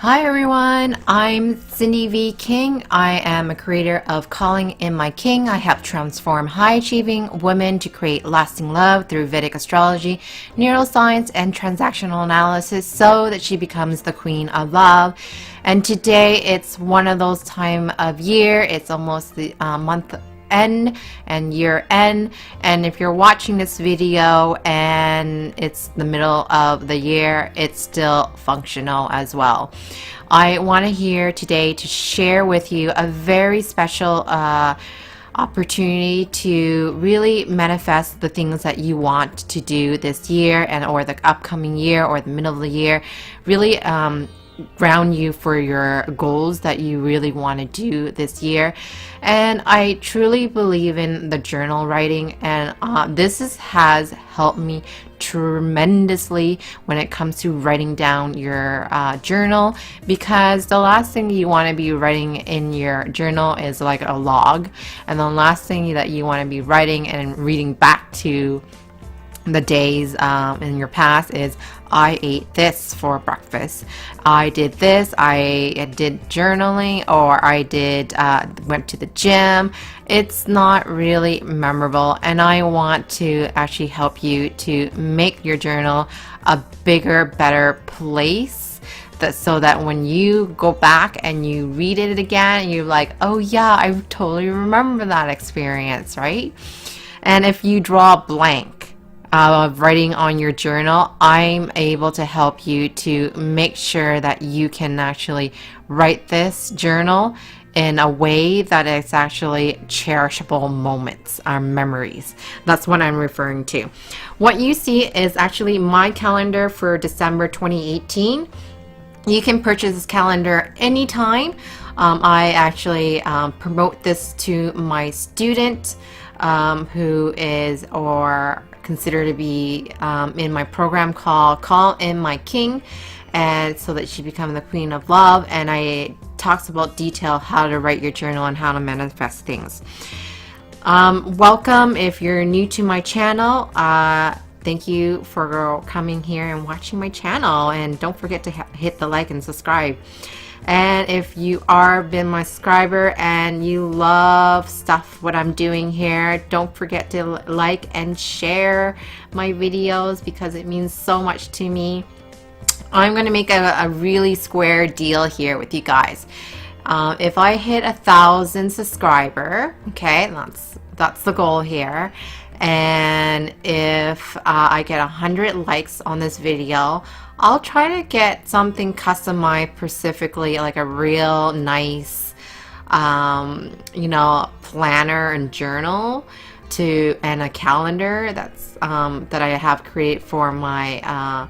Hi everyone, I'm Sindy V King. I am a creator of Calling in My King. I help transform high-achieving women to create lasting love through Vedic astrology, neuroscience, and transactional analysis so that she becomes the queen of love. And today it's one of those time of year. It's almost the month end and year end, and if you're watching this video and it's the middle of the year, it's still functional as well. I want to here today to share with you a very special opportunity to really manifest the things that you want to do this year and or the upcoming year or the middle of the year. Really ground you for your goals that you really want to do this year. And I truly believe in the journal writing, and has helped me tremendously when it comes to writing down your journal, because the last thing you want to be writing in your journal is like a log, and the last thing that you want to be writing and reading back to the days in your past is, I ate this for breakfast, I did this, I did journaling, or I did went to the gym. It's not really memorable, and I want to actually help you to make your journal a bigger, better place, so that when you go back and you read it again, you're like, oh yeah, I totally remember that experience, right? And if you draw a blank of writing on your journal, I'm able to help you to make sure that you can actually write this journal in a way that it's actually cherishable moments or memories. That's what I'm referring to. What you see is actually my calendar for December 2018. You can purchase this calendar anytime. I actually promote this to my student who is or considered to be in my program called Call in My King, and so that she becomes the queen of love. And I talks about detail how to write your journal and how to manifest things. Welcome if you're new to my channel. Thank you for coming here and watching my channel, and don't forget to hit the like and subscribe. And if you are been my subscriber and you love stuff what I'm doing here, don't forget to like and share my videos, because it means so much to me. I'm going to make a really square deal here with you guys. If I hit 1,000 subscriber, okay, that's the goal here, and if I get 100 likes on this video, I'll try to get something customized specifically, like a real nice planner and journal and a calendar that's that I have created for my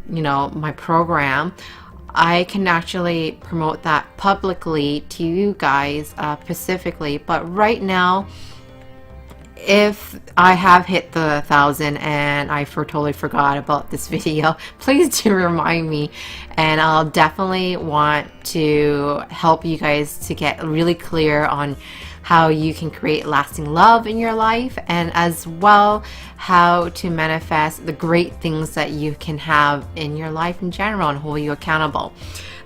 my program. I can actually promote that publicly to you guys specifically, but right now, if I have hit the 1,000 and I totally forgot about this video, please do remind me, and I'll definitely want to help you guys to get really clear on how you can create lasting love in your life, and as well how to manifest the great things that you can have in your life in general and hold you accountable.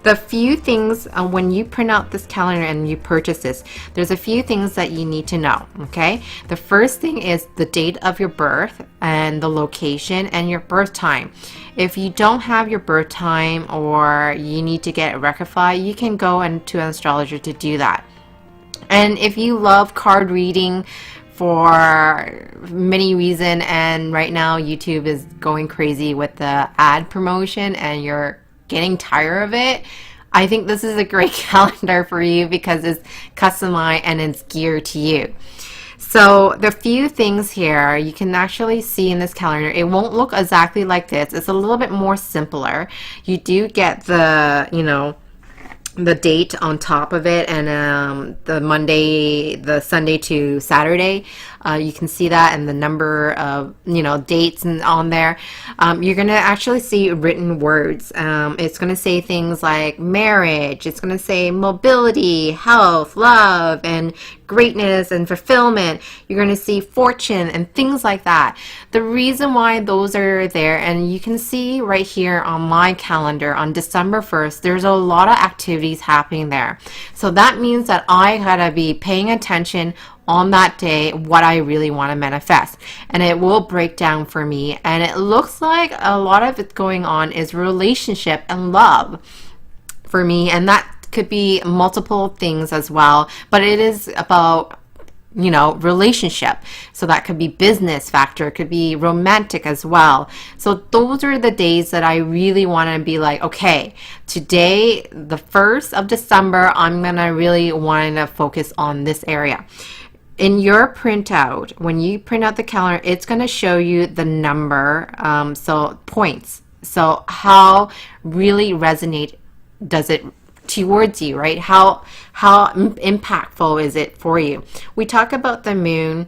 The few things when you print out this calendar and you purchase this, there's a few things that you need to know, okay? The first thing is the date of your birth and the location and your birth time. If you don't have your birth time or you need to get it rectified, you can go into an astrologer to do that. And if you love card reading for many reasons, and right now YouTube is going crazy with the ad promotion and you're getting tired of it, I think this is a great calendar for you because it's customized and it's geared to you. So the few things here you can actually see in this calendar, it won't look exactly like this. It's a little bit more simpler. You do get the the date on top of it, and the Sunday to Saturday You can see that and the number of, dates and on there. You're going to actually see written words. It's going to say things like marriage. It's going to say mobility, health, love, and greatness and fulfillment. You're going to see fortune and things like that. The reason why those are there, and you can see right here on my calendar on December 1st, there's a lot of activities happening there. So that means that I gotta be paying attention on that day what I really want to manifest, and it will break down for me. And it looks like a lot of it going on is relationship and love for me, and that could be multiple things as well, but it is about relationship. So that could be business factor, it could be romantic as well. So those are the days that I really want to be like, okay, today, the 1st of December, I'm gonna really want to focus on this area. In your printout, when you print out the calendar, it's going to show you the number, so points. So how really resonate does it towards you, right? How impactful is it for you? We talk about the moon,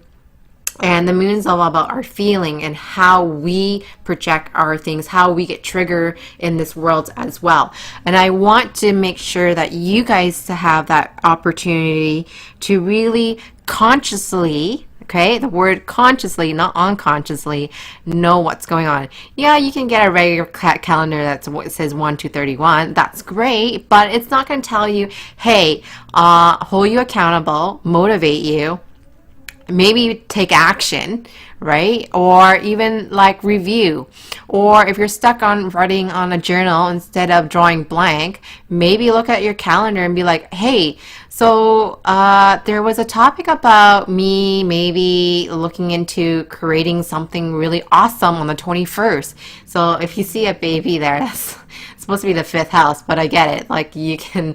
and the moon's all about our feeling and how we project our things, how we get triggered in this world as well. And I want to make sure that you guys have that opportunity to really consciously, okay, the word consciously, not unconsciously, know what's going on. Yeah, you can get a regular calendar that's what says 1-31. That's great, but it's not going to tell you, hey, hold you accountable, motivate you, maybe take action, right? Or even like review. Or if you're stuck on writing on a journal instead of drawing blank, maybe look at your calendar and be like, hey, so there was a topic about me maybe looking into creating something really awesome on the 21st. So if you see a baby there, that's supposed to be the 5th house, but I get it. Like, you can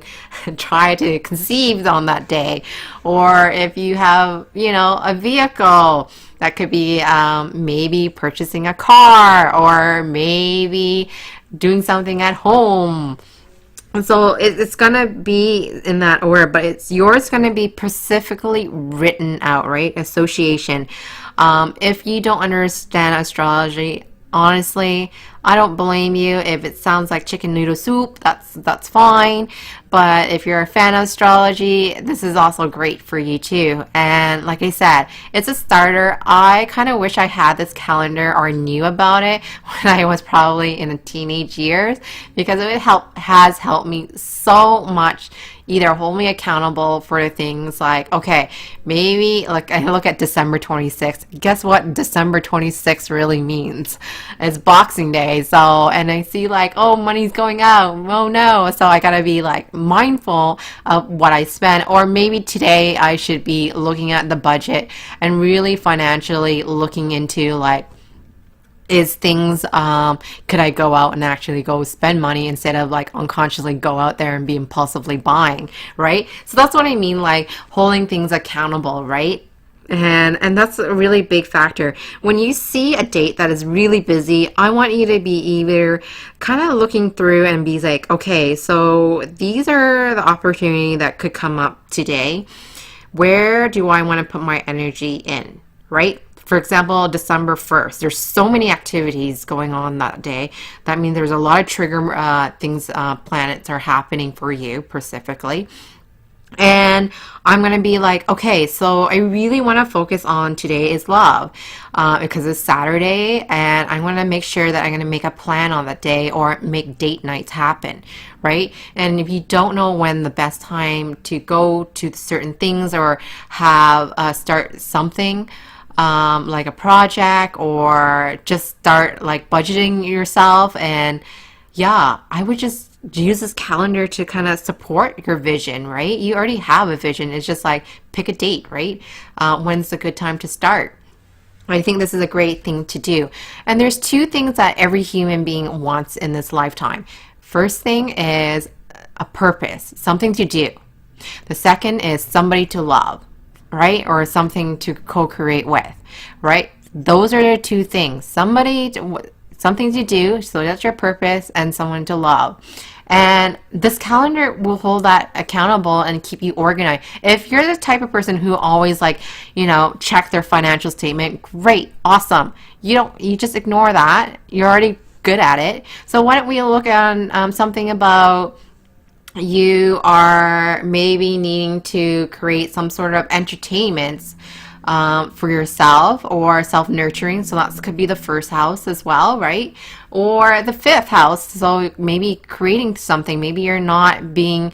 try to conceive on that day. Or if you have, a vehicle, that could be maybe purchasing a car, or maybe doing something at home. And so it's going to be in that order, but it's yours going to be specifically written out, right? Association. If you don't understand astrology, honestly, I don't blame you. If it sounds like chicken noodle soup, that's fine. But if you're a fan of astrology, this is also great for you too. And like I said, it's a starter. I kind of wish I had this calendar or knew about it when I was probably in the teenage years, because it has helped me so much. Either hold me accountable for things like, okay, maybe like I look at December 26th. Guess what December 26th really means? It's Boxing Day. So, and I see like, oh, money's going out. Oh no. So I gotta be like mindful of what I spend. Or maybe today I should be looking at the budget and really financially looking into like, is things, could I go out and actually go spend money instead of like unconsciously go out there and be impulsively buying, right? So that's what I mean, like holding things accountable, right? And that's a really big factor. When you see a date that is really busy, I want you to be either kind of looking through and be like, okay, so these are the opportunity that could come up today. Where do I want to put my energy in, right? For example, December 1st, there's so many activities going on that day. That means there's a lot of trigger things, planets are happening for you specifically. And I'm going to be like, okay, so I really want to focus on today is love, because it's Saturday, and I want to make sure that I'm going to make a plan on that day or make date nights happen, right? And if you don't know when the best time to go to certain things or have start something, like a project, or just start like budgeting yourself, and yeah, I would just use this calendar to kind of support your vision, right? You already have a vision. It's just like pick a date, right? When's a good time to start? I think this is a great thing to do. And there's two things that every human being wants in this lifetime. First thing is a purpose, something to do. The second is somebody to love, right? Or something to co-create with, right? Those are the two things. Something to do, so that's your purpose, and someone to love. And this calendar will hold that accountable and keep you organized. If you're the type of person who always like, check their financial statement, great, awesome. You just ignore that. You're already good at it. So why don't we look at something about you are maybe needing to create some sort of entertainments for yourself or self-nurturing. So that could be the first house as well, right? Or the fifth house. So maybe creating something. Maybe you're not being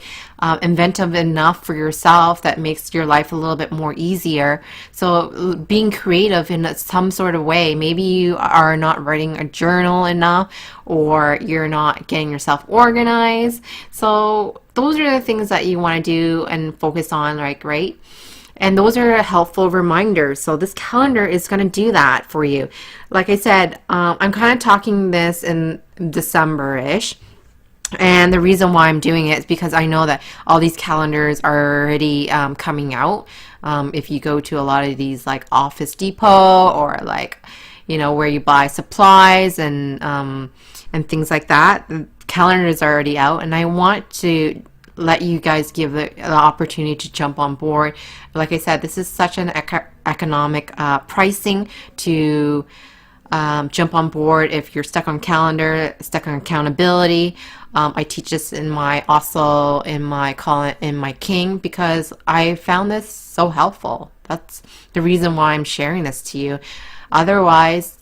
inventive enough for yourself that makes your life a little bit more easier. So being creative in some sort of way. Maybe you are not writing a journal enough, or you're not getting yourself organized. So those are the things that you want to do and focus on, like, right? And those are helpful reminders. So this calendar is going to do that for you. Like I said, I'm kind of talking this in December-ish. And the reason why I'm doing it is because I know that all these calendars are already coming out. If you go to a lot of these like Office Depot or like, where you buy supplies and things like that, the calendar is already out. And I want to let you guys give the opportunity to jump on board. Like I said, this is such an economic pricing to jump on board if you're stuck on calendar, stuck on accountability. I teach this in my King, because I found this so helpful. That's the reason why I'm sharing this to you. Otherwise,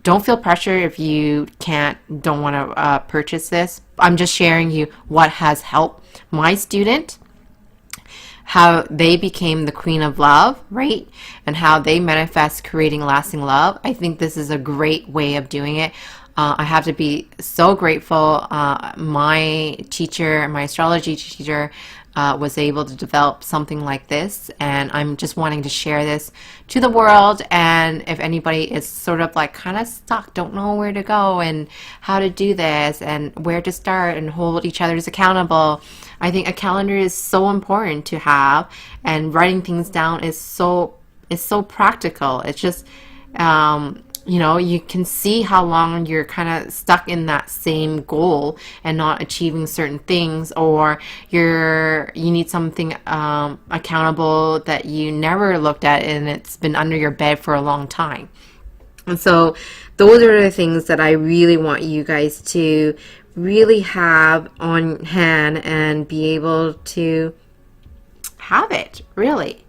don't feel pressure if you don't want to purchase this. I'm just sharing you what has helped my student, how they became the queen of love, right? And how they manifest creating lasting love. I think this is a great way of doing it. I have to be so grateful. My teacher, my astrology teacher, was able to develop something like this, and I'm just wanting to share this to the world. And if anybody is sort of like kind of stuck, don't know where to go and how to do this and where to start and hold each other's accountable, I think a calendar is so important to have, and writing things down is so practical. It's just you can see how long you're kind of stuck in that same goal and not achieving certain things, or you need something accountable that you never looked at and it's been under your bed for a long time. And so those are the things that I really want you guys to really have on hand and be able to have it, really.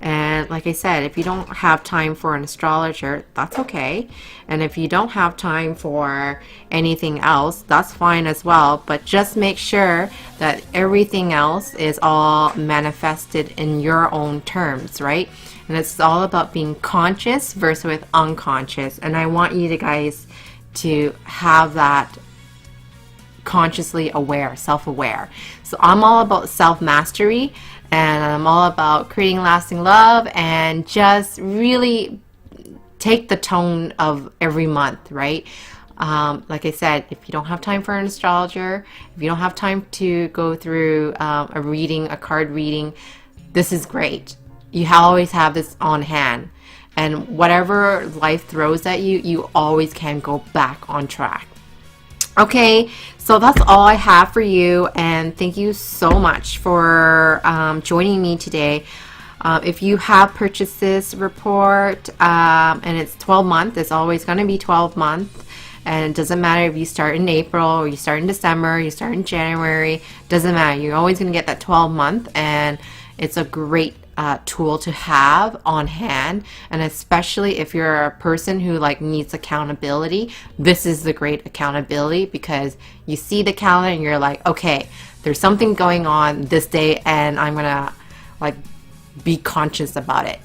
And like I said, if you don't have time for an astrologer, that's okay. And if you don't have time for anything else, that's fine as well. But just make sure that everything else is all manifested in your own terms, right? And it's all about being conscious versus unconscious. And I want you guys to have that consciously aware, self-aware. So I'm all about self-mastery, and I'm all about creating lasting love, and just really take the tone of every month, right? Like I said, if you don't have time for an astrologer, if you don't have time to go through a card reading, this is great. You always have this on hand. And whatever life throws at you, you always can go back on track. Okay, so that's all I have for you, and thank you so much for joining me today. If you have purchased this report and it's 12 month, it's always going to be 12 month, and it doesn't matter if you start in April or you start in December, you start in January, doesn't matter. You're always going to get that 12 month, and it's a great tool to have on hand. And especially if you're a person who needs accountability, this is the great accountability, because you see the calendar and you're like, okay, there's something going on this day, and I'm gonna be conscious about it.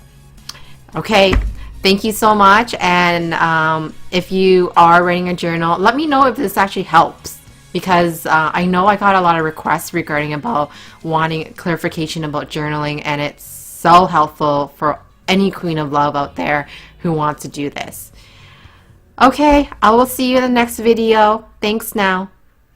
Okay, thank you so much. And if you are writing a journal, let me know if this actually helps, because I know I got a lot of requests regarding about wanting clarification about journaling, and it's so helpful for any queen of love out there who wants to do this. Okay, I will see you in the next video. Thanks now.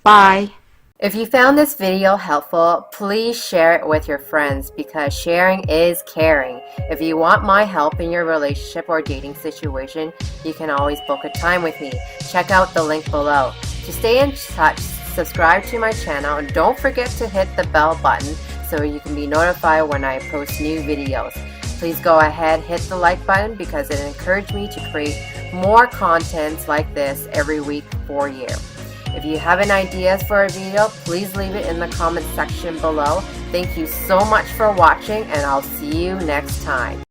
Bye. If you found this video helpful, please share it with your friends, because sharing is caring. If you want my help in your relationship or dating situation, you can always book a time with me. Check out the link below. To stay in touch, subscribe to my channel, and don't forget to hit the bell button so you can be notified when I post new videos. Please go ahead, hit the like button because it encouraged me to create more contents like this every week for you. If you have an idea for a video, please leave it in the comment section below. Thank you so much for watching, and I'll see you next time.